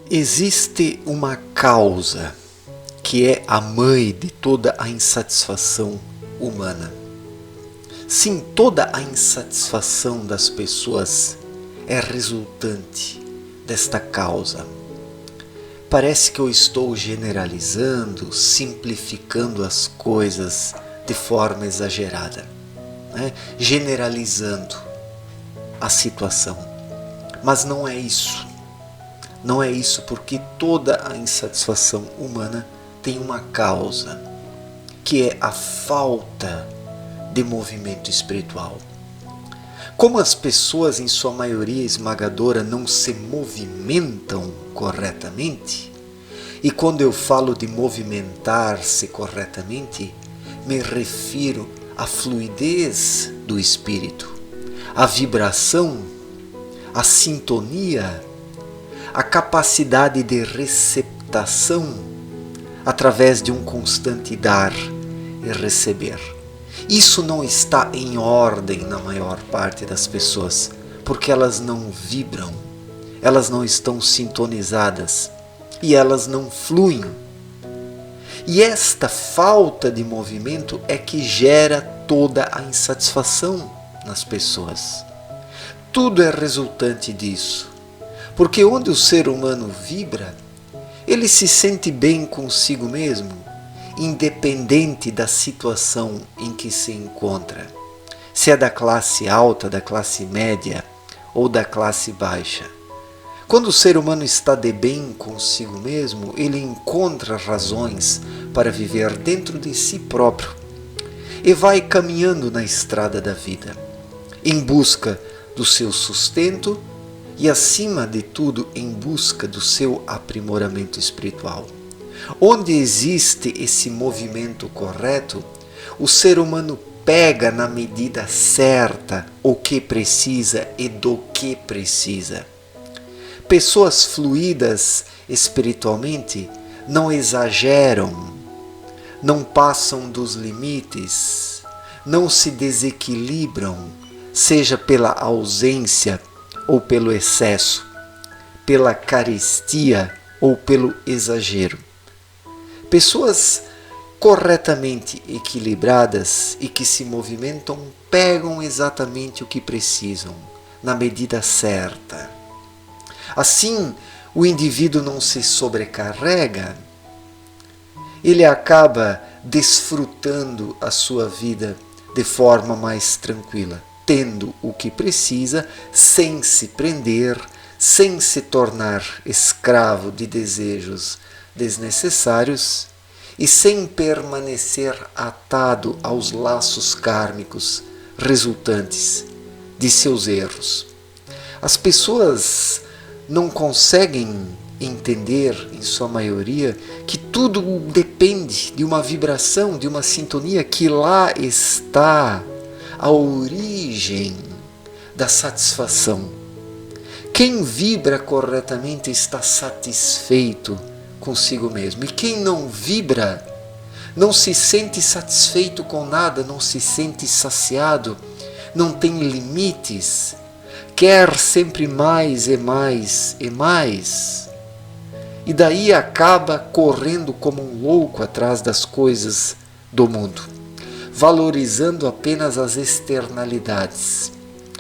Existe uma causa que é a mãe de toda a insatisfação humana. Sim, toda a insatisfação das pessoas é resultante desta causa. Parece que eu estou generalizando, simplificando as coisas de forma exagerada, né? Generalizando a situação. Mas não é isso. Não é isso, porque toda a insatisfação humana tem uma causa, que é a falta de movimento espiritual. Como as pessoas, em sua maioria esmagadora, não se movimentam corretamente, e quando eu falo de movimentar-se corretamente, me refiro à fluidez do espírito, à vibração, à sintonia, à capacidade de receptação através de um constante dar e receber. Isso não está em ordem na maior parte das pessoas, porque elas não vibram, elas não estão sintonizadas e elas não fluem. E esta falta de movimento é que gera toda a insatisfação nas pessoas. Tudo é resultante disso, porque onde o ser humano vibra, ele se sente bem consigo mesmo, independente da situação em que se encontra, se é da classe alta, da classe média ou da classe baixa. Quando o ser humano está de bem consigo mesmo, ele encontra razões para viver dentro de si próprio e vai caminhando na estrada da vida, em busca do seu sustento e, acima de tudo, em busca do seu aprimoramento espiritual. Onde existe esse movimento correto, o ser humano pega na medida certa o que precisa e do que precisa. Pessoas fluídas espiritualmente não exageram, não passam dos limites, não se desequilibram, seja pela ausência ou pelo excesso, pela carestia ou pelo exagero. Pessoas corretamente equilibradas e que se movimentam pegam exatamente o que precisam, na medida certa. Assim, o indivíduo não se sobrecarrega, ele acaba desfrutando a sua vida de forma mais tranquila, tendo o que precisa, sem se prender, sem se tornar escravo de desejos desnecessários e sem permanecer atado aos laços kármicos resultantes de seus erros. As pessoas não conseguem entender, em sua maioria, que tudo depende de uma vibração, de uma sintonia, que lá está a origem da satisfação. Quem vibra corretamente está satisfeito consigo mesmo. E quem não vibra, não se sente satisfeito com nada, não se sente saciado, não tem limites, quer sempre mais e mais e mais. E daí acaba correndo como um louco atrás das coisas do mundo, valorizando apenas as externalidades,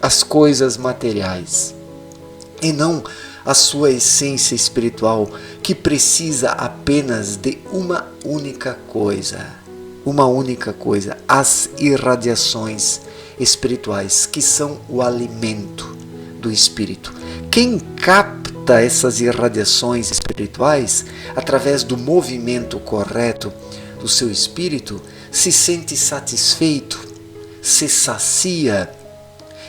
as coisas materiais, e não a sua essência espiritual, que precisa apenas de uma única coisa, as irradiações espirituais, que são o alimento do espírito. Quem capta essas irradiações espirituais através do movimento correto do seu espírito, se sente satisfeito, se sacia,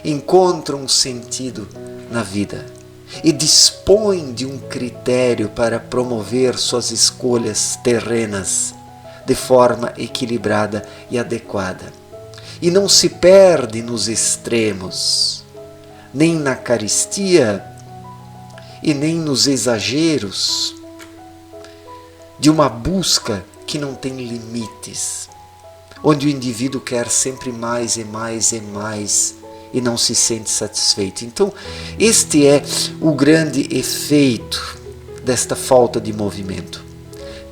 encontra um sentido na vida e dispõe de um critério para promover suas escolhas terrenas de forma equilibrada e adequada. E não se perde nos extremos, nem na carestia e nem nos exageros de uma busca que não tem limites, onde o indivíduo quer sempre mais e mais e mais e não se sente satisfeito. Então, este é o grande efeito desta falta de movimento.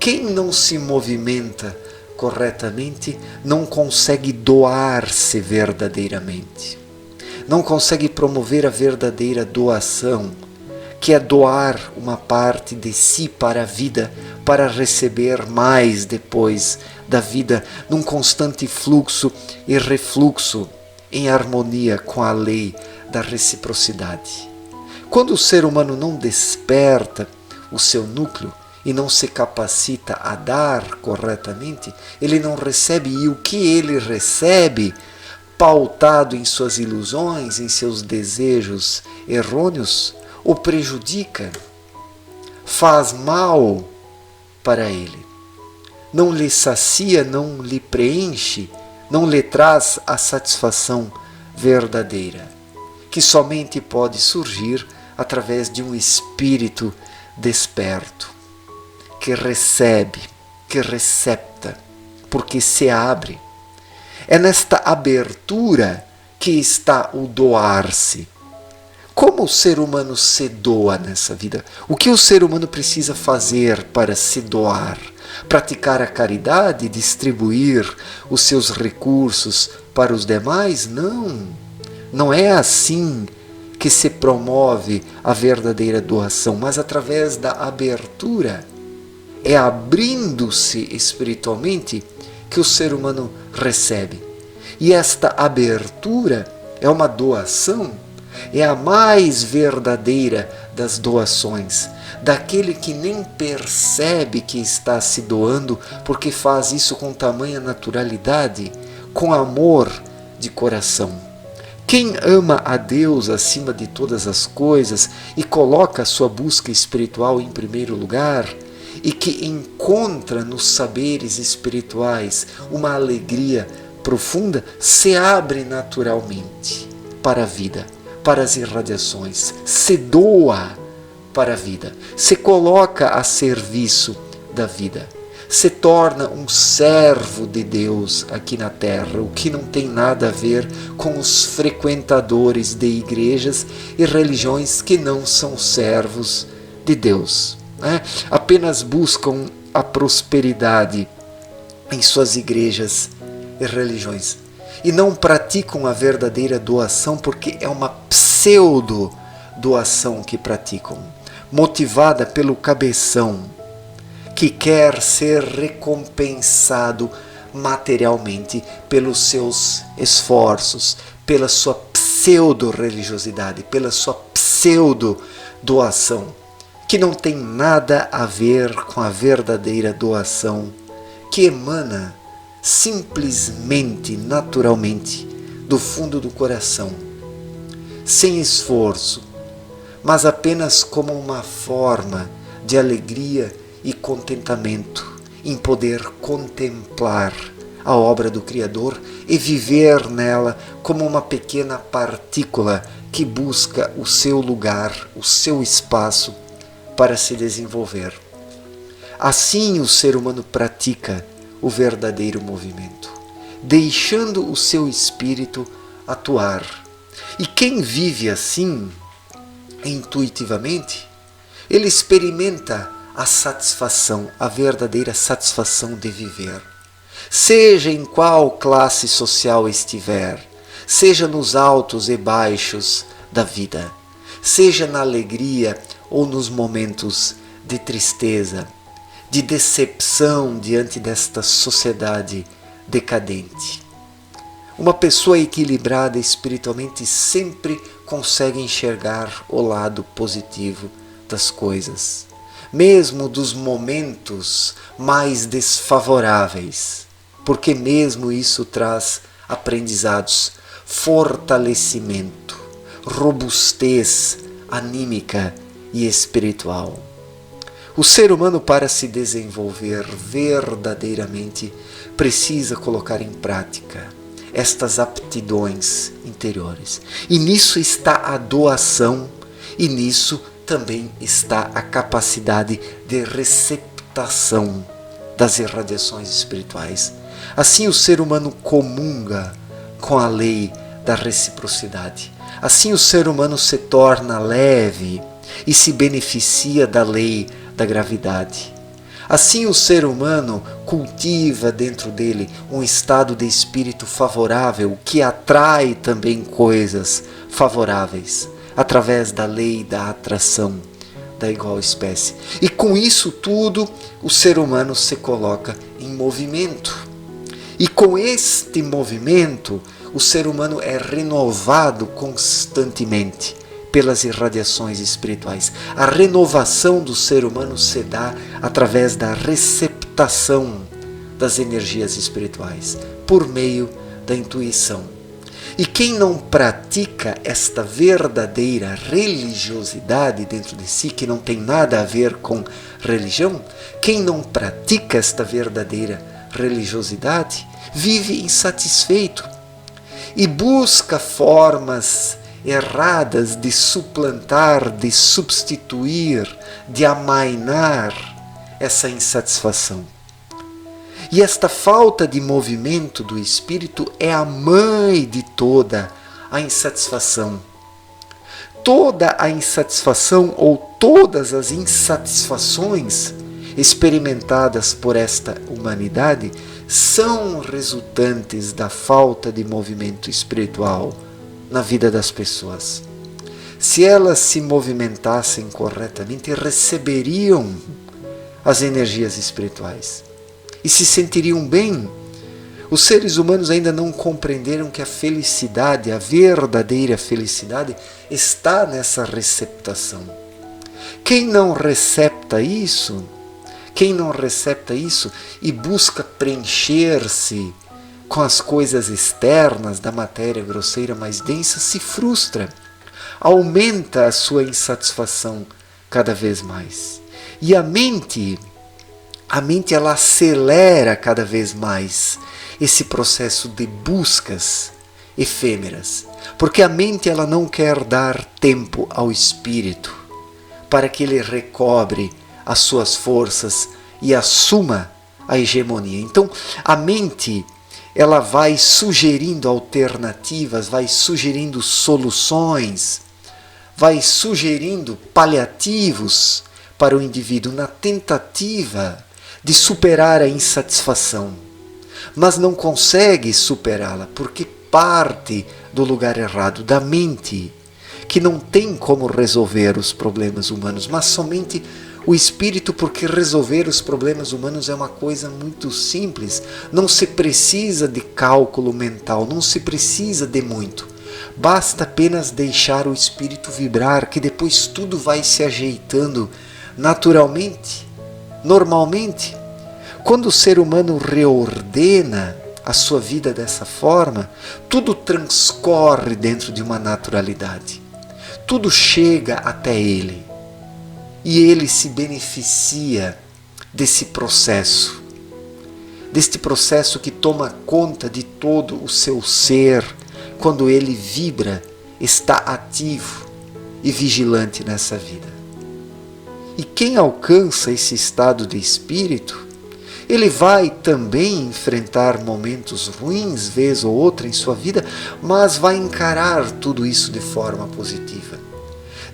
Quem não se movimenta corretamente não consegue doar-se verdadeiramente. Não consegue promover a verdadeira doação, que é doar uma parte de si para a vida, para receber mais depois da vida, num constante fluxo e refluxo, em harmonia com a lei da reciprocidade. Quando o ser humano não desperta o seu núcleo e não se capacita a dar corretamente, ele não recebe, e o que ele recebe, pautado em suas ilusões, em seus desejos errôneos, o prejudica, faz mal para ele. Não lhe sacia, não lhe preenche, não lhe traz a satisfação verdadeira, que somente pode surgir através de um espírito desperto, que recebe, que recepta, porque se abre. É nesta abertura que está o doar-se. Como o ser humano se doa nessa vida? O que o ser humano precisa fazer para se doar? Praticar a caridade, distribuir os seus recursos para os demais? Não. Não é assim que se promove a verdadeira doação, mas através da abertura. É abrindo-se espiritualmente que o ser humano recebe. E esta abertura é uma doação, é a mais verdadeira das doações, daquele que nem percebe que está se doando, porque faz isso com tamanha naturalidade, com amor de coração. Quem ama a Deus acima de todas as coisas e coloca a sua busca espiritual em primeiro lugar, e que encontra nos saberes espirituais uma alegria profunda, se abre naturalmente para a vida, para as irradiações, se doa para a vida, se coloca a serviço da vida, se torna um servo de Deus aqui na terra, o que não tem nada a ver com os frequentadores de igrejas e religiões que não são servos de Deus. Apenas buscam a prosperidade em suas igrejas e religiões e não praticam a verdadeira doação, porque é uma pseudo doação que praticam, motivada pelo cabeção que quer ser recompensado materialmente pelos seus esforços, pela sua pseudo religiosidade, pela sua pseudo doação, que não tem nada a ver com a verdadeira doação, que emana simplesmente, naturalmente, do fundo do coração, sem esforço, mas apenas como uma forma de alegria e contentamento em poder contemplar a obra do Criador e viver nela como uma pequena partícula que busca o seu lugar, o seu espaço para se desenvolver. Assim o ser humano pratica o verdadeiro movimento, deixando o seu espírito atuar. E quem vive assim, intuitivamente, ele experimenta a satisfação, a verdadeira satisfação de viver. Seja em qual classe social estiver, seja nos altos e baixos da vida, seja na alegria ou nos momentos de tristeza, de decepção diante desta sociedade decadente. Uma pessoa equilibrada espiritualmente sempre consegue enxergar o lado positivo das coisas, mesmo dos momentos mais desfavoráveis, porque mesmo isso traz aprendizados, fortalecimento, robustez anímica e espiritual. O ser humano, para se desenvolver verdadeiramente, precisa colocar em prática estas aptidões interiores. E nisso está a doação, e nisso também está a capacidade de receptação das irradiações espirituais. Assim o ser humano comunga com a lei da reciprocidade. Assim o ser humano se torna leve e se beneficia da lei da gravidade. Assim o ser humano cultiva dentro dele um estado de espírito favorável que atrai também coisas favoráveis através da lei da atração da igual espécie. E com isso tudo o ser humano se coloca em movimento. E com este movimento o ser humano é renovado constantemente pelas irradiações espirituais. A renovação do ser humano se dá através da receptação das energias espirituais, por meio da intuição. E quem não pratica esta verdadeira religiosidade dentro de si, que não tem nada a ver com religião, quem não pratica esta verdadeira religiosidade, vive insatisfeito e busca formas erradas de suplantar, de substituir, de amainar essa insatisfação. E esta falta de movimento do espírito é a mãe de toda a insatisfação. Toda a insatisfação ou todas as insatisfações experimentadas por esta humanidade são resultantes da falta de movimento espiritual na vida das pessoas. Se elas se movimentassem corretamente, receberiam as energias espirituais e se sentiriam bem. Os seres humanos ainda não compreenderam que a felicidade, a verdadeira felicidade, está nessa receptação. Quem não recepta isso e busca preencher-se com as coisas externas da matéria grosseira mais densa, se frustra, aumenta a sua insatisfação cada vez mais. E a mente ela acelera cada vez mais esse processo de buscas efêmeras, porque a mente ela não quer dar tempo ao espírito para que ele recobre as suas forças e assuma a hegemonia. Então, a mente ela vai sugerindo alternativas, vai sugerindo soluções, vai sugerindo paliativos para o indivíduo na tentativa de superar a insatisfação, mas não consegue superá-la porque parte do lugar errado, da mente, que não tem como resolver os problemas humanos, mas somente o espírito, porque resolver os problemas humanos é uma coisa muito simples. Não se precisa de cálculo mental, não se precisa de muito. Basta apenas deixar o espírito vibrar, que depois tudo vai se ajeitando naturalmente, normalmente. Quando o ser humano reordena a sua vida dessa forma, tudo transcorre dentro de uma naturalidade. Tudo chega até ele. E ele se beneficia desse processo que toma conta de todo o seu ser, quando ele vibra, está ativo e vigilante nessa vida. E quem alcança esse estado de espírito, ele vai também enfrentar momentos ruins, vez ou outra, em sua vida, mas vai encarar tudo isso de forma positiva.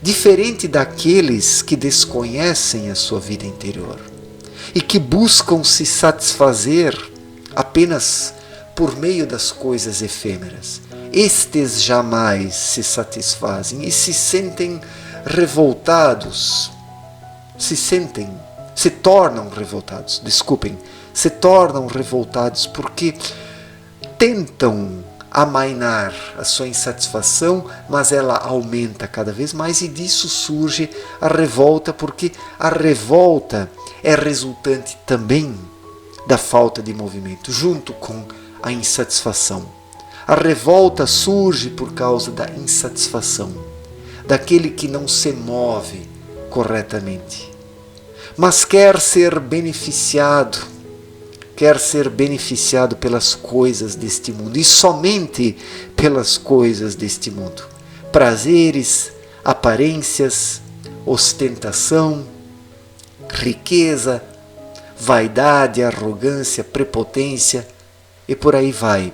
Diferente daqueles que desconhecem a sua vida interior e que buscam se satisfazer apenas por meio das coisas efêmeras. Estes jamais se satisfazem e se sentem revoltados, se tornam revoltados porque tentam amainar a sua insatisfação, mas ela aumenta cada vez mais e disso surge a revolta, porque a revolta é resultante também da falta de movimento, junto com a insatisfação. A revolta surge por causa da insatisfação, daquele que não se move corretamente, mas quer ser beneficiado pelas coisas deste mundo e somente pelas coisas deste mundo. Prazeres, aparências, ostentação, riqueza, vaidade, arrogância, prepotência e por aí vai.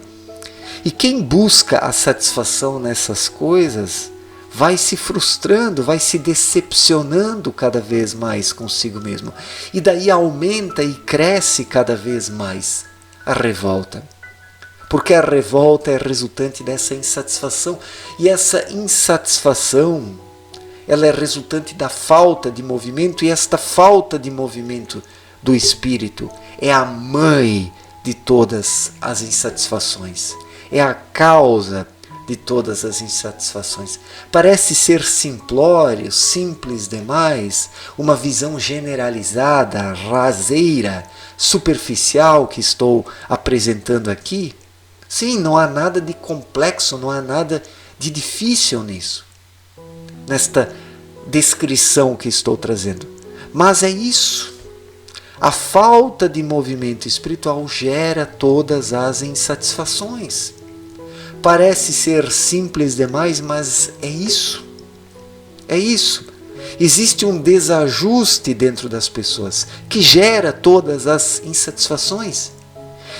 E quem busca a satisfação nessas coisas vai se frustrando, vai se decepcionando cada vez mais consigo mesmo. E daí aumenta e cresce cada vez mais a revolta. Porque a revolta é resultante dessa insatisfação. E essa insatisfação, ela é resultante da falta de movimento. E esta falta de movimento do espírito é a mãe de todas as insatisfações. É a causa de todas as insatisfações. Parece ser simplório, simples demais, uma visão generalizada, raseira, superficial que estou apresentando aqui. Sim, não há nada de complexo, não há nada de difícil nisso, nesta descrição que estou trazendo. Mas é isso. A falta de movimento espiritual gera todas as insatisfações. Parece ser simples demais, mas é isso. É isso. Existe um desajuste dentro das pessoas que gera todas as insatisfações.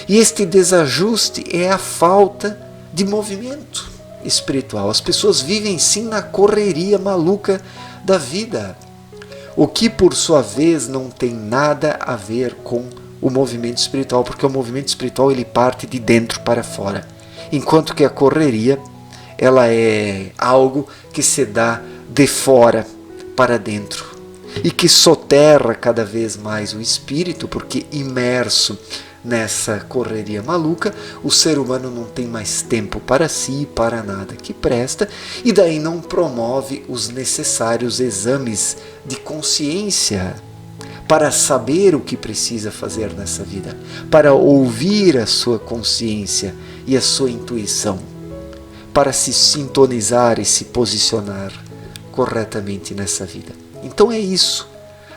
E este desajuste é a falta de movimento espiritual. As pessoas vivem sim na correria maluca da vida. O que por sua vez não tem nada a ver com o movimento espiritual, porque o movimento espiritual ele parte de dentro para fora. Enquanto que a correria, ela é algo que se dá de fora para dentro e que soterra cada vez mais o espírito, porque imerso nessa correria maluca, o ser humano não tem mais tempo para si, para nada que presta, e daí não promove os necessários exames de consciência para saber o que precisa fazer nessa vida, para ouvir a sua consciência e a sua intuição, para se sintonizar e se posicionar corretamente nessa vida. Então é isso.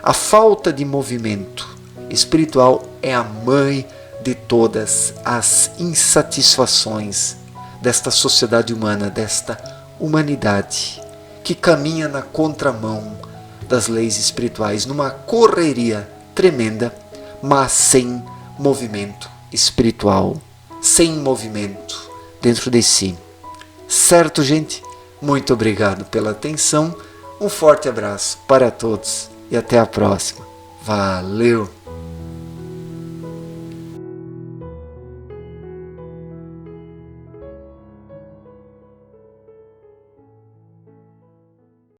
A falta de movimento espiritual é a mãe de todas as insatisfações desta sociedade humana, desta humanidade que caminha na contramão das leis espirituais, numa correria tremenda, mas sem movimento espiritual, sem movimento dentro de si. Certo, gente? Muito obrigado pela atenção, um forte abraço para todos e até a próxima. Valeu!